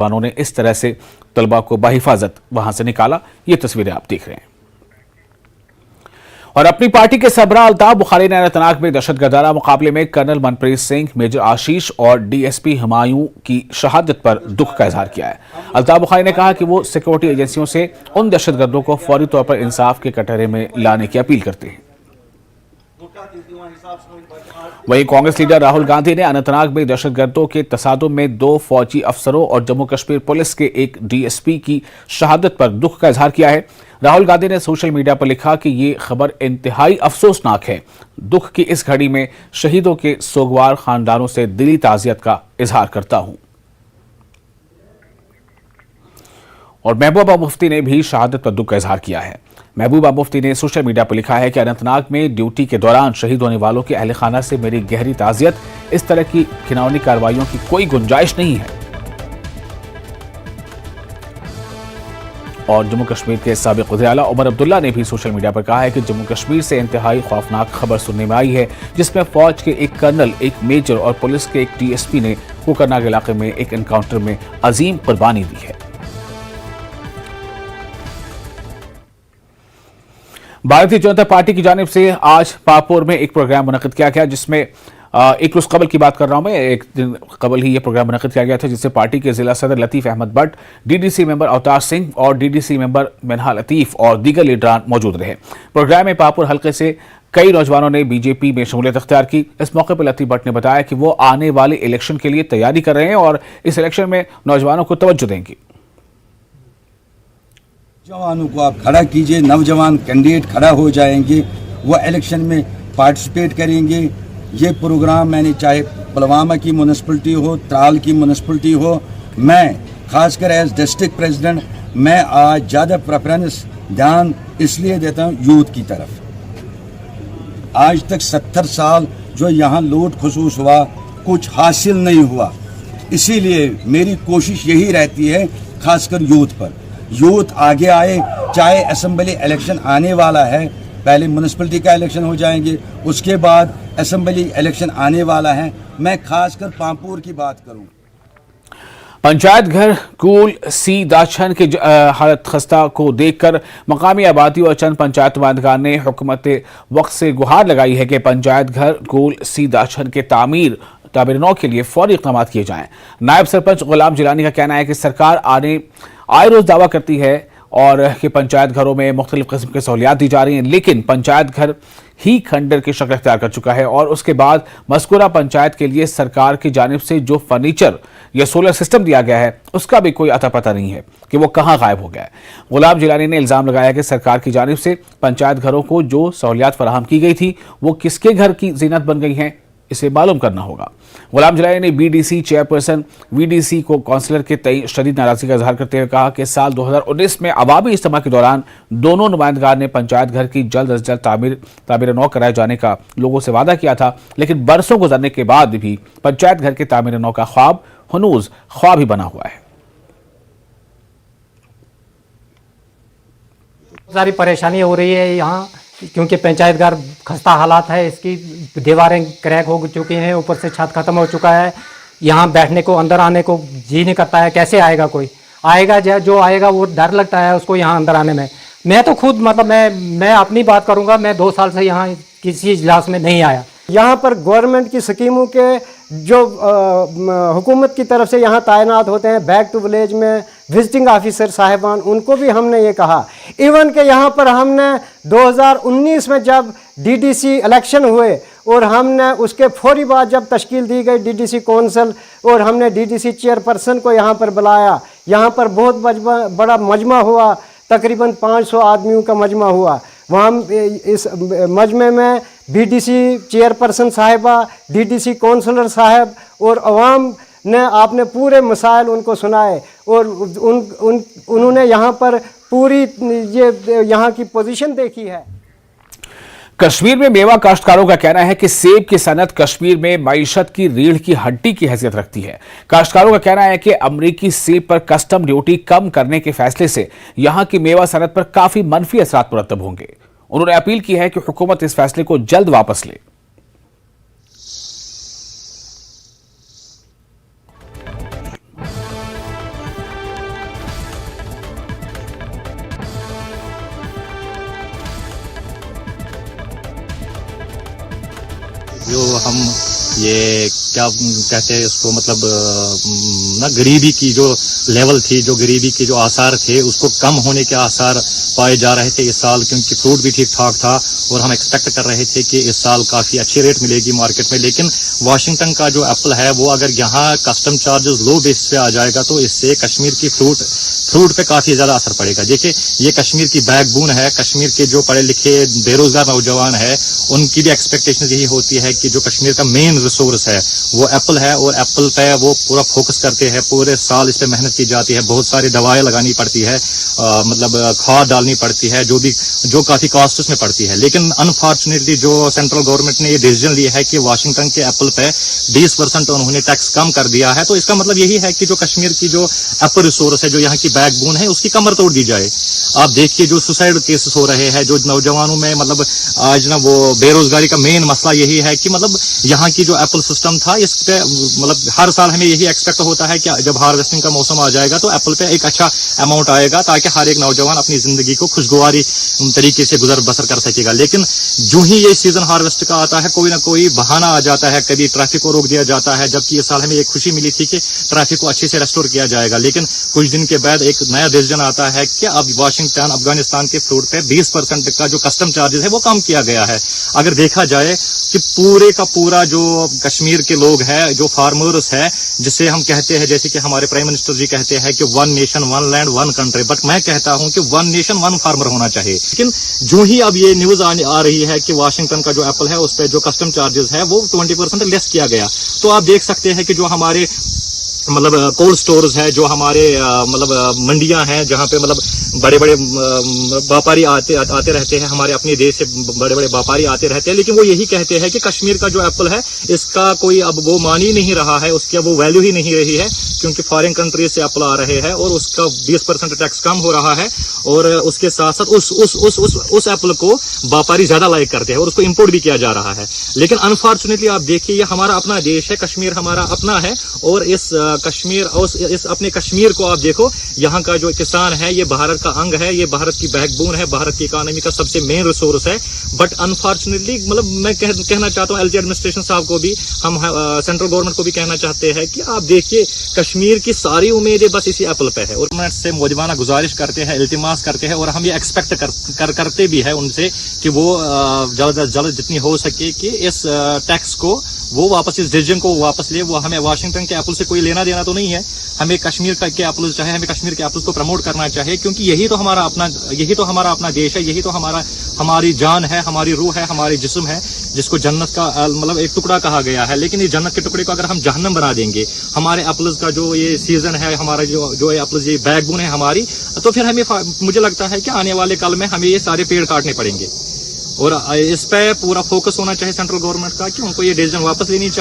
जवानों ने इस तरह से तलबा को बाहिफाजत वहां से निकाला। ये तस्वीरें आप देख रहे हैं। और अपनी पार्टी के सरबराह अल्ताफ बुखारी ने अनंतनाग में दहशतगर्दाना मुकाबले में कर्नल मनप्रीत सिंह, मेजर आशीष और डीएसपी हुमायूं की शहादत पर दुख का इजहार किया है। अल्ताफ बुखारी ने कहा कि वो सिक्योरिटी एजेंसियों से उन दहशतगर्दों को फौरी तौर पर इंसाफ के कटहरे में लाने की अपील करते हैं। वहीं कांग्रेस लीडर राहुल गांधी ने अनंतनाग में दहशतगर्दों के तसादुम में 2 फौजी अफसरों और जम्मू कश्मीर पुलिस के एक डीएसपी की शहादत पर दुख का इजहार किया है। राहुल गांधी ने सोशल मीडिया पर लिखा कि ये खबर इंतहाई अफसोसनाक है। दुख की इस घड़ी में शहीदों के सोगवार खानदानों से दिली ताज़ियत का इजहार करता हूं। और महबूबा मुफ्ती ने भी शहादत पर दुख का इजहार किया है। महबूबा मुफ्ती ने सोशल मीडिया पर लिखा है कि अनंतनाग में ड्यूटी के दौरान शहीद होने वालों के अहले खाना से मेरी गहरी ताज़ियत। इस तरह की घिनौनी कार्रवाइयों की कोई गुंजाइश नहीं है। और जम्मू कश्मीर के साबिक वज़ीर-ए-आला उमर अब्दुल्ला ने भी सोशल मीडिया पर कहा है कि जम्मू कश्मीर से इंतहाई खौफनाक खबर सुनने में आई है, जिसमें फौज के एक कर्नल, एक मेजर और पुलिस के एक डीएसपी ने कोकरनाग इलाके में एक एनकाउंटर में अजीम कुर्बानी दी है। भारतीय जनता पार्टी की जानिब से आज पापुर में एक प्रोग्राम मुनक्किद किया गया, जिसमें एक रोज कबल की बात कर रहा हूं मैं, एक दिन कबल ही यह प्रोग्राम मुनक्किद किया गया था, जिससे पार्टी के जिला सदर लतीफ अहमद भट्ट, डीडीसी मेंबर अवतार सिंह और डीडीसी मेंबर मिनहा लतीफ और दीगर लीडरान मौजूद रहे। प्रोग्राम में पापुर हल्के से कई नौजवानों ने बीजेपी में शमूलियत अख्तियार की। इस मौके पर लतीफ भट्ट ने बताया कि वो आने वाले इलेक्शन के लिए तैयारी कर रहे हैं और इस इलेक्शन में नौजवानों को तवज्जो देंगे। जवानों को आप खड़ा कीजिए, नौजवान कैंडिडेट खड़ा हो जाएंगे, वो इलेक्शन में पार्टिसिपेट करेंगे। ये प्रोग्राम मैंने चाहे पुलवामा की म्यूनिसिपलिटी हो, त्राल की म्यूनिसिपलिटी हो, मैं खासकर एज डिस्ट्रिक्ट प्रेसिडेंट मैं आज ज़्यादा प्रेफरेंस ध्यान इसलिए देता हूँ यूथ की तरफ। आज तक 70 साल जो यहाँ लूट खसूस हुआ, कुछ हासिल नहीं हुआ, इसीलिए मेरी कोशिश यही रहती है खासकर यूथ पर। यूथ आगे आए, चाहे असेंबली इलेक्शन आने वाला है, पहले म्यूनिसिपलिटी का इलेक्शन हो जाएंगे, उसके बाद असेंबली इलेक्शन आने वाला है। मैं खासकर पापुर की बात करूं। पंचायत घर कूल सी दाछन की हालत खस्ता को देखकर मकामी आबादी और चंद पंचायत नुमाइंदगान ने हुकूमत वक्त से गुहार लगाई है कि पंचायत घर कूल सी दाछन के तामीर नौ के लिए फौरी इक़दाम किए जाएं। नायब सरपंच गुलाम जिलानी का कहना है कि सरकार आए रोज दावा करती है और कि पंचायत घरों में मुख्तलिफ किस्म की सहूलियात दी जा रही हैं, लेकिन पंचायत घर ही खंडर की शक्ल इख्तियार कर चुका है और उसके बाद मज़कूरा पंचायत के लिए सरकार की जानिब से जो फर्नीचर या सोलर सिस्टम दिया गया है, उसका भी कोई अता पता नहीं है कि वो कहाँ गायब हो गया है। गुलाम जिलानी ने इल्ज़ाम लगाया कि सरकार की जानिब से पंचायत घरों को जो सहूलियात फराहम की गई थी, वो किसके घर की जीनत बन गई हैं, इसे मालूम करना होगा। गुलाम जिलानी ने बीडीसी चेयरपर्सन वीडीसी को काउंसिलर के तय शदीद नाराजगी का इजहार करते हुए कहा कि साल 2019 में अवामी इज्तिमा के दौरान दोनों नुमाइंदगार ने पंचायत घर की जल्द अज जल्द तामीर नौ कराए जाने का लोगों से वादा किया था, लेकिन बरसों गुजरने के बाद भी पंचायत घर के तामीर नौ का ख्वाब हनूज ख्वाब ही बना हुआ है। सारी परेशानी हो रही है यहाँ, क्योंकि पंचायत घर खस्ता हालात है, इसकी दीवारें क्रैक हो चुकी हैं, ऊपर से छत खत्म हो चुका है। यहाँ बैठने को, अंदर आने को जी नहीं करता है। कैसे आएगा कोई? आएगा जो आएगा वो डर लगता है उसको यहाँ अंदर आने में। मैं तो खुद मतलब मैं अपनी बात करूँगा, मैं 2 साल से यहाँ किसी इजलास में नहीं आया। यहाँ पर गवर्नमेंट की स्कीमों के जो हुकूमत की तरफ से यहाँ तैनात होते हैं बैक टू विलेज में विजिटिंग ऑफिसर साहिबान, उनको भी हमने ये कहा। इवन के यहाँ पर हमने 2019 में जब डीडीसी इलेक्शन हुए और हमने उसके फौरी बाद जब तश्कील दी गई डीडीसी काउंसिल और हमने डीडीसी चेयरपर्सन को यहाँ पर बुलाया, यहाँ पर बहुत बड़ा मजमा हुआ, तकरीबन 500 आदमियों का मजमा हुआ। वहाँ इस मजमे में बीडीसी चेयरपर्सन साहिबा, डीडीसी काउंसलर साहब और अवाम ने आपने पूरे मसाइल उनको सुनाए और उन्होंने यहाँ पर पूरी ये यहाँ की पोजीशन देखी है। कश्मीर में मेवा काश्तकारों का कहना है कि सेब की सनत कश्मीर में मईशत की रीढ़ की हड्डी की हैसियत रखती है। काश्तकारों का कहना है कि अमरीकी सेब पर कस्टम ड्यूटी कम करने के फैसले से यहां की मेवा सनत पर काफी मनफी असरात मुरतब होंगे। उन्होंने अपील की है कि हुकूमत इस फैसले को जल्द वापस ले। जो हम ये क्या कहते हैं इसको, मतलब ना गरीबी की जो लेवल थी, जो गरीबी के जो आसार थे, उसको कम होने के आसार पाए जा रहे थे इस साल, क्योंकि फ्रूट भी ठीक ठाक था और हम एक्सपेक्ट कर रहे थे कि इस साल काफ़ी अच्छी रेट मिलेगी मार्केट में। लेकिन वाशिंगटन का जो एप्पल है वो अगर यहाँ कस्टम चार्जेस लो बेस पे आ जाएगा तो इससे कश्मीर की फ्रूट पे काफ़ी ज़्यादा असर पड़ेगा। देखिए, ये कश्मीर की बैकबोन है, कश्मीर के जो पढ़े लिखे बेरोजगार नौजवान है उनकी भी एक्सपेक्टेशन यही होती है कि जो कश्मीर का मेन रिसोर्स है वो एप्पल है, और एप्पल पे वो पूरा फोकस करते हैं, पूरे साल इस पे मेहनत की जाती है, बहुत सारी दवाएं लगानी पड़ती है, मतलब खाद डालनी पड़ती है, जो काफ़ी कॉस्ट उसमें पड़ती है। लेकिन अनफॉर्चुनेटली जो सेंट्रल गवर्नमेंट ने ये डिसीजन लिया है कि वाशिंगटन के एप्पल पे 20% उन्होंने टैक्स कम कर दिया है, तो इसका मतलब यही है कि जो कश्मीर की जो एप्पल रिसोर्स है, जो यहाँ की बैकबोन है, उसकी कमर तोड़ दी जाए। आप देखिए जो सुसाइड केसेस हो रहे हैं, जो नौजवानों में, मतलब आज ना वो बेरोजगारी का मेन मसला यही है कि मतलब यहाँ की जो एप्पल सिस्टम था इस पे, मतलब हर साल हमें यही एक्सपेक्ट होता है कि जब हार्वेस्टिंग का मौसम आ जाएगा तो एप्पल पे एक अच्छा अमाउंट आएगा ताकि हर एक नौजवान अपनी जिंदगी को खुशगवारी तरीके से गुजर बसर कर सकेगा। लेकिन जो ही ये सीजन हार्वेस्ट का आता है, कोई ना कोई बहाना आ जाता है, कभी ट्रैफिक को रोक दिया जाता है, जबकि इस साल हमें एक खुशी मिली थी कि ट्रैफिक को अच्छे से रेस्टोर किया जाएगा। लेकिन कुछ दिन के बाद एक नया डिसीजन आता है कि अब वाशिंगटन अफगानिस्तान के फ्रूट पे 20% का जो कस्टम चार्जेस है वो कम किया गया है। अगर देखा जाए कि पूरे का पूरा जो कश्मीर के लोग हैं, जो फार्मर्स है, जिसे हम कहते हैं, जैसे कि हमारे प्राइम मिनिस्टर जी कहते हैं कि 1 नेशन 1 लैंड 1 कंट्री, बट मैं कहता हूं कि 1 नेशन 1 फार्मर होना चाहिए। लेकिन जो ही अब ये न्यूज आ रही है कि वाशिंगटन का जो एप्पल है उस पर जो कस्टम चार्जेस है वो 20% लेस किया गया, तो आप देख सकते हैं कि जो हमारे मतलब कोल्ड स्टोर्स है, जो हमारे मतलब मंडियां हैं, जहां पे मतलब बड़े बड़े व्यापारी आते रहते हैं, हमारे अपने देश से बड़े बड़े व्यापारी आते रहते हैं, लेकिन वो यही कहते हैं कि कश्मीर का जो एप्पल है इसका कोई अब वो मान ही नहीं रहा है, उसकी अब वो वैल्यू ही नहीं रही है, क्योंकि फॉरेन कंट्रीज से एप्पल आ रहे हैं और उसका 20% टैक्स कम हो रहा है, और उसके साथ साथ उस एप्पल को व्यापारी ज्यादा लाइक करते हैं और उसको इम्पोर्ट भी किया जा रहा है। लेकिन अनफॉर्चुनेटली आप देखिए, ये हमारा अपना देश है, कश्मीर हमारा अपना है, और इस कश्मीर और इस अपने कश्मीर को आप देखो, यहाँ का जो किसान है ये भारत का अंग है, ये भारत की बैकबोन है, भारत की इकोनॉमी का सबसे मेन रिसोर्स है। बट अनफॉर्चुनेटली मतलब मैं कहना चाहता हूँ एलजी एडमिनिस्ट्रेशन साहब को भी, हम सेंट्रल गवर्नमेंट को भी कहना चाहते हैं कि आप देखिए कश्मीर की सारी उम्मीदें बस इसी एप्पल पे है, और गवर्नमेंट से मौजवाना गुजारिश करते हैं, इल्तिमास करते हैं, और हम ये एक्सपेक्ट करते भी है उनसे कि वो जल्द अज जल्द जितनी हो सके कि इस टैक्स को वो वापस, इस डिसीजन को वापस ले। वो हमें वाशिंगटन के एप्पल से कोई लेना देना तो नहीं है, हमें कश्मीर के एप्पल चाहे, हमें कश्मीर के एप्पल को प्रमोट करना चाहिए, क्योंकि यही तो हमारा अपना देश है, यही तो हमारी जान है, हमारी रूह है, हमारी जिस्म है, जिसको जन्नत का मतलब एक टुकड़ा कहा गया है। लेकिन इस जन्नत के टुकड़े को अगर हम जहन्नम बना देंगे, हमारे एप्पल्स का जो ये सीजन है, हमारा जो एप्पल्स ये बैकबोन है हमारी, तो फिर हमें, मुझे लगता है कि आने वाले कल में हमें ये सारे पेड़ काटने पड़ेंगे, और इस पे पूरा फोकस होना चाहिए सेंट्रल गवर्नमेंट का कि उनको ये डिसीजन वापस लेनी चाहिए।